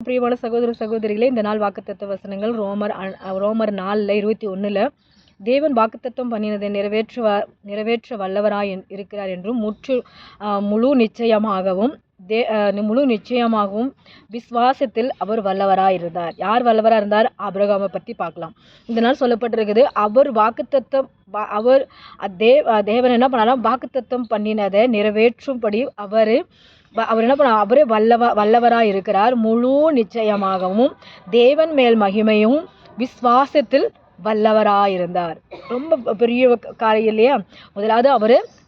பிரியமான சகோதர சகோதரிகளே, இந்த நாள் வாக்குத்தத்த வசனங்கள் ரோமர் 4:21 தேவன் வாக்குத்தத்தம் பண்ணினதை நிறைவேற்ற வல்லவராய் இருக்கிறார் என்றும் முழு நிச்சயமாகவும் விசுவாசத்தில் அவர் வல்லவராய் இருந்தார். யார் வல்லவராக இருந்தார்? ஆபிரகாமை பற்றி பார்க்கலாம். இந்த நாள் சொல்லப்பட்டிருக்குது. அவர் வாக்குத்தத்தம் தேவன் என்ன பண்ணாலும் வாக்குத்தத்தம் பண்ணினதை நிறைவேற்றும்படி அவர் என்ன பண்ண அவரே வல்லவராய் இருக்கிறார். முழு நிச்சயமாகவும் தேவன் மேல் மகிமையும் விசுவாசத்தில் வல்லவராயிருந்தார். ரொம்ப பெரிய காரியம் இல்லையா? முதலாவது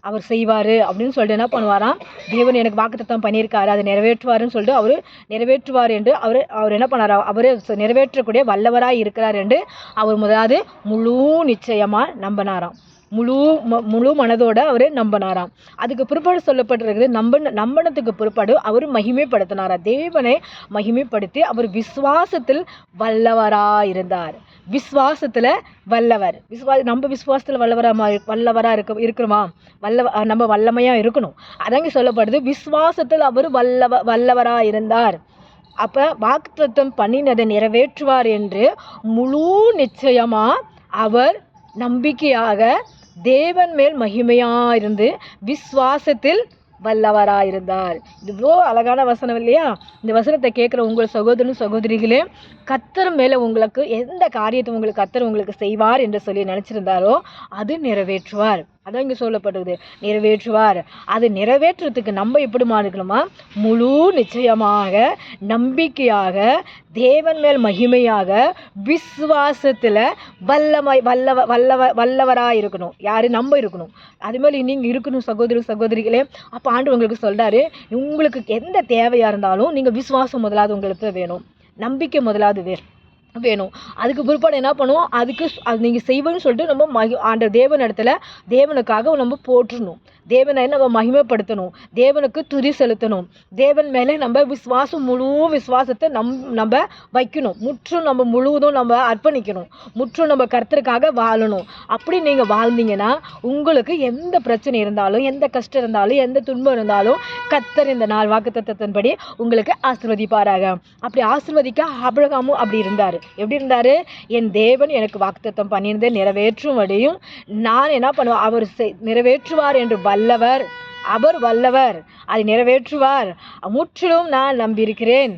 அவர் செய்வார் அப்படின்னு சொல்லிட்டு என்ன பண்ணுவாராம், தேவன் எனக்கு வாக்குத்தத்தம் பண்ணியிருக்காரு, அதை நிறைவேற்றுவாருன்னு சொல்லிட்டு அவர் நிறைவேற்றுவார் என்று அவர் என்ன பண்ணாரா, அவர் நிறைவேற்றக்கூடிய வல்லவராய் இருக்கிறார் என்று அவர் முதலாவது முழு நிச்சயமாக நம்பினாராம். முழு மனதோட அவர் நம்பினாராம். அதுக்கு பிற்பாடு சொல்லப்பட்டிருக்குது, நம்பினத்துக்கு பிற்பாடு அவர் மகிமைப்படுத்தினாரா, தேவனை மகிமைப்படுத்தி அவர் விசுவாசத்தில் வல்லவராயிருந்தார். விசுவாசத்தில் வல்லவர். நம்ம விசுவாசத்தில் வல்லவராக இருக்கிறோமா? நம்ம வல்லமையாக இருக்கணும். அதாங்க சொல்லப்படுது, விசுவாசத்தில் அவர் வல்லவராக இருந்தார். அப்போ வாக்குத்தத்தம் பண்ணினதை நிறைவேற்றுவார் என்று முழு நிச்சயமாக அவர் நம்பிக்கையாக தேவன் மேல் மகிமையாயிருந்து விசுவாசத்தில் வல்லவராயிருந்தார். இது இவ்வளோ அழகான வசனம் இல்லையா? இந்த வசனத்தை கேட்குற உங்கள் சகோதரனும் சகோதரிகளே, கர்த்தர் மேலே உங்களுக்கு எந்த காரியத்தை கர்த்தர் உங்களுக்கு செய்வார் என்று சொல்லி நினச்சிருந்தாரோ அது நிறைவேற்றுவார். அதான் இங்கே சொல்லப்படுது, நிறைவேற்றுவார். அது நிறைவேற்றுறதுக்கு நம்ம எப்படிமா இருக்கணுமா? முழு நிச்சயமாக நம்பிக்கையாக தேவன் மேல் மகிமையாக விசுவாசத்தில் வல்லவராக இருக்கணும். யார்? நம்ம இருக்கணும். அதுமாதிரி நீங்கள் இருக்கணும் சகோதரிகளே. அப்போ ஆண்டவர் உங்களுக்கு சொல்கிறாரு, உங்களுக்கு எந்த தேவையாக இருந்தாலும் நீங்கள் விசுவாசம் முதலாவது உங்களுக்கு வேணும், நம்பிக்கை முதலாவது வேணும். அதுக்கு பிற்பாடு என்ன பண்ணுவோம், அது நீங்கள் செய்வோன்னு சொல்லிட்டு நம்ம ஆண்ட தேவனுக்காக நம்ம போற்றணும், தேவனை நம்ம மகிமைப்படுத்தணும், தேவனுக்கு துதி செலுத்தணும், தேவன் மேலே நம்ம முழு விசுவாசத்தை நம்ம வைக்கணும். நம்ம முழுவதும் நம்ம அர்ப்பணிக்கணும், நம்ம கர்த்தருக்காக வாழணும். அப்படி நீங்கள் வாழ்ந்தீங்கன்னா உங்களுக்கு எந்த பிரச்சனை இருந்தாலும், எந்த கஷ்டம் இருந்தாலும், எந்த துன்பம் இருந்தாலும் கர்த்தர் இந்த நாள் வாக்குத்தத்தத்தின்படி உங்களுக்கு ஆசீர்வதிப்பாராக. அப்படி ஆசீர்வதிக்க ஆபிரகாமும் அப்படி இருந்தார். எப்படி இருந்தார்? என் தேவன் எனக்கு வாக்குத்தத்தம் பண்ணியிருந்தே நிறைவேற்றும்படியும் நான் என்ன பண்ணுவேன், அவர் நிறைவேற்றுவார் என்று அவர் வல்லவர், அதை நிறைவேற்றுவார். முற்றிலும் நான் நம்பியிருக்கிறேன்.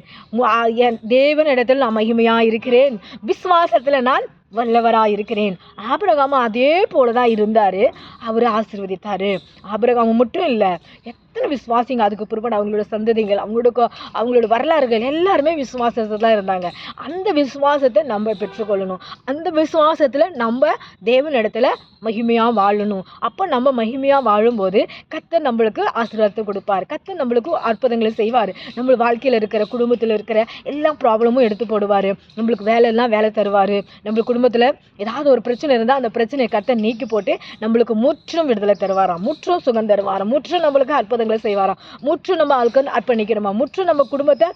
என் தேவனிடத்தில் நான் மகிமையாக இருக்கிறேன், விசுவாசத்தில் நான் வல்லவராக இருக்கிறேன். ஆபிரகாம் அதே போல தான் இருந்தார். அவர் ஆசீர்வதித்தார். ஆபிரகாம் மட்டும் இல்லை, எத்தனை விசுவாசிங்க அதுக்கு பிற்பாடு அவங்களோட சந்ததிகள், அவங்களோட வரலாறுகள் எல்லாருமே விசுவாசத்தில் தான் இருந்தாங்க. அந்த விசுவாசத்தை நம்ம பெற்றுக்கொள்ளணும். அந்த விசுவாசத்தில் நம்ம தேவனிடத்தில் மகிமையாக வாழணும். அப்போ நம்ம மகிமையாக வாழும்போது கர்த்தர் நம்மளுக்கு ஆசீர்வாதத்தை கொடுப்பார், கர்த்தர் நம்மளுக்கு அற்புதங்களை செய்வார். நம்ம வாழ்க்கையில் இருக்கிற குடும்பத்தில் இருக்கிற எல்லா ப்ராப்ளமும் எடுத்து போடுவார். நம்மளுக்கு வேலை தருவார். நம்ம குடும்பத்தில் ஏதாவது ஒரு பிரச்சனை இருந்தால் அந்த பிரச்சனையை கர்த்தர் நீக்கி போட்டு நம்மளுக்கு முற்றும் விடுதலை தருவாராம், முற்றும் சுகம் தருவாராம், முற்றும் நம்மளுக்கு அற்புதங்களை செய்வாராம், முற்றும் நம்ம அவருக்கு அர்ப்பணிக்கணுமா, முற்றும் நம்ம குடும்பத்தை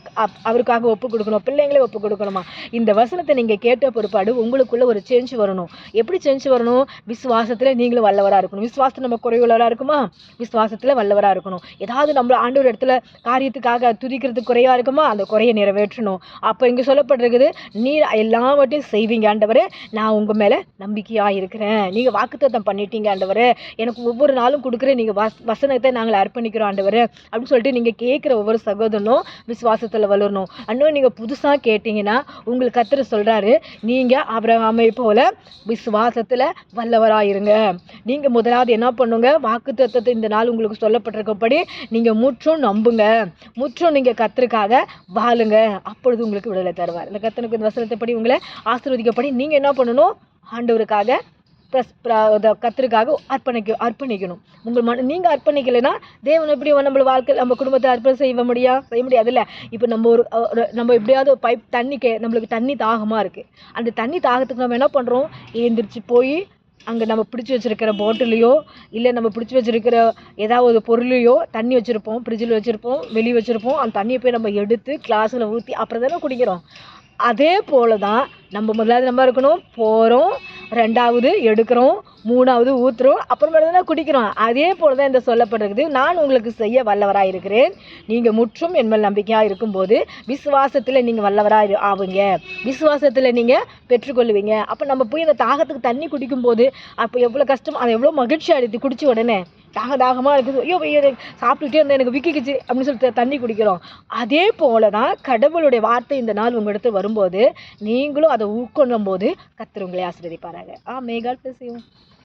அவருக்காக ஒப்பு கொடுக்கணும், பிள்ளைங்களே ஒப்பு கொடுக்கணுமா. இந்த வசனத்தை நீங்கள் கேட்ட பிற்பாடு உங்களுக்குள்ள ஒரு சேஞ்ச் வரணும். எப்படி சேஞ்ச் வரணும்? விசுவாசத்தில் நீங்களும் வல்லவராக இருக்கணும். விசுவாசத்தில் நம்ம குறைவுள்ளவராக இருக்குமா? விசுவாசத்தில் வல்லவராக இருக்கணும். ஏதாவது நம்ம ஆண்டவர் இடத்துல காரியத்துக்காக துதிக்கிறதுக்கு குறைவாக இருக்குமா? அந்த குறையை நிறைவேற்றணும். அப்போ இங்கே சொல்லப்பட்டிருக்குது, நீர் எல்லாவற்றையும் செய்வீங்க ஆண்டவரே, நான் உங்கள் மேலே நம்பிக்கையாக இருக்கிறேன், நீங்கள் வாக்குத்தத்தம் பண்ணிட்டீங்க ஆண்டவரே, எனக்கு ஒவ்வொரு நாளும் கொடுக்குற நீங்கள் வசனத்தை நாங்கள் அர்ப்பணிக்கிறோம் ஆண்டவரே அப்படின்னு சொல்லிட்டு நீங்கள் கேட்குற ஒவ்வொரு சகோதரனும் விசுவாசத்தில் வளரணும். இன்னும் நீங்கள் புதுசாக கேட்டிங்கன்னா உங்களுக்கு கர்த்தர் சொல்கிறாரு, நீங்கள் ஆபிரகாமை போல விசுவாசத்தில் வல்லவராயிருங்க. நீங்கள் முதலாவது என்ன பண்ணுங்க, வாக்குத்தத்தத்தை இந்த நாள் உங்களுக்கு சொல்லப்பட்டிருக்கப்படி நீங்கள் முற்றும் நம்புங்க, முற்றும் நீங்கள் கர்த்தருக்காக வாழுங்க, அப்பொழுது உங்களுக்கு விடுதலை தருவார். இந்த கர்த்தனுக்கு இந்த வசனத்தைப்படி உங்களை ஆசீர்வதிக்கப்படி நீங்கள் என்ன பண்ணணும், ஆண்டவருக்காக கர்த்தருக்காக அர்ப்பணிக்கணும். நீங்கள் அர்ப்பணிக்கலைன்னா தேவன் எப்படி நம்ம வாழ்க்கையில் நம்ம குடும்பத்தை அர்ப்பணம் செய்ய முடியாதுல்ல. இப்போ நம்ம எப்படியாவது பைப் நம்மளுக்கு தண்ணி தாகமாக இருக்குது. அந்த தண்ணி தாகத்துக்கு நம்ம என்ன பண்ணுறோம், எழுந்திரிச்சு போய் அங்கே நம்ம பிடிச்சி வச்சுருக்கிற பாட்டிலையோ இல்லை நம்ம பிடிச்சி வச்சுருக்கிற ஏதாவது ஒரு பொருளையோ தண்ணி வச்சுருப்போம், ஃப்ரிட்ஜில் வச்சுருப்போம், வெளியே வச்சுருப்போம். அந்த தண்ணியை போய் நம்ம எடுத்து கிளாஸில் ஊற்றி அப்புறம் தானே குடிக்கிறோம். அதே போல தான் நம்ம முதலாவது நம்ம இருக்கணும், போகிறோம், ரெண்டாவது எடுக்கிறோம், மூணாவது ஊற்றுறோம், அப்புறமேட்டு தான் குடிக்கிறோம். அதே போல் தான் இந்த சொல்லப்படுறது, நான் உங்களுக்கு செய்ய வல்லவராக இருக்கிறேன், நீங்கள் முற்றும் என் மேல் நம்பிக்கையாக இருக்கும்போது விசுவாசத்தில் நீங்கள் வல்லவராக ஆவீங்க, விசுவாசத்தில் நீங்கள் பெற்றுக்கொள்வீங்க. அப்போ நம்ம போய் அந்த தாகத்துக்கு தண்ணி குடிக்கும்போது அப்போ எவ்வளோ கஷ்டம், அதை எவ்வளோ மகிழ்ச்சி அடைத்து குடித்த உடனே தாகமாக இருக்குது, ஐயோ சாப்பிட்டுக்கிட்டே இருந்தால் எனக்கு விக்கிக்குச்சு அப்படின்னு சொல்லிட்டு தண்ணி குடிக்கிறோம். அதே போல தான் கடவுளுடைய வார்த்தை இந்த நாள் உங்களிடத்து வரும்போது நீங்களும் அதை உட்கொள்ளும் போது கர்த்தர் உங்களை ஆசீர்வதிப்பாராக. ஆமென். God bless you.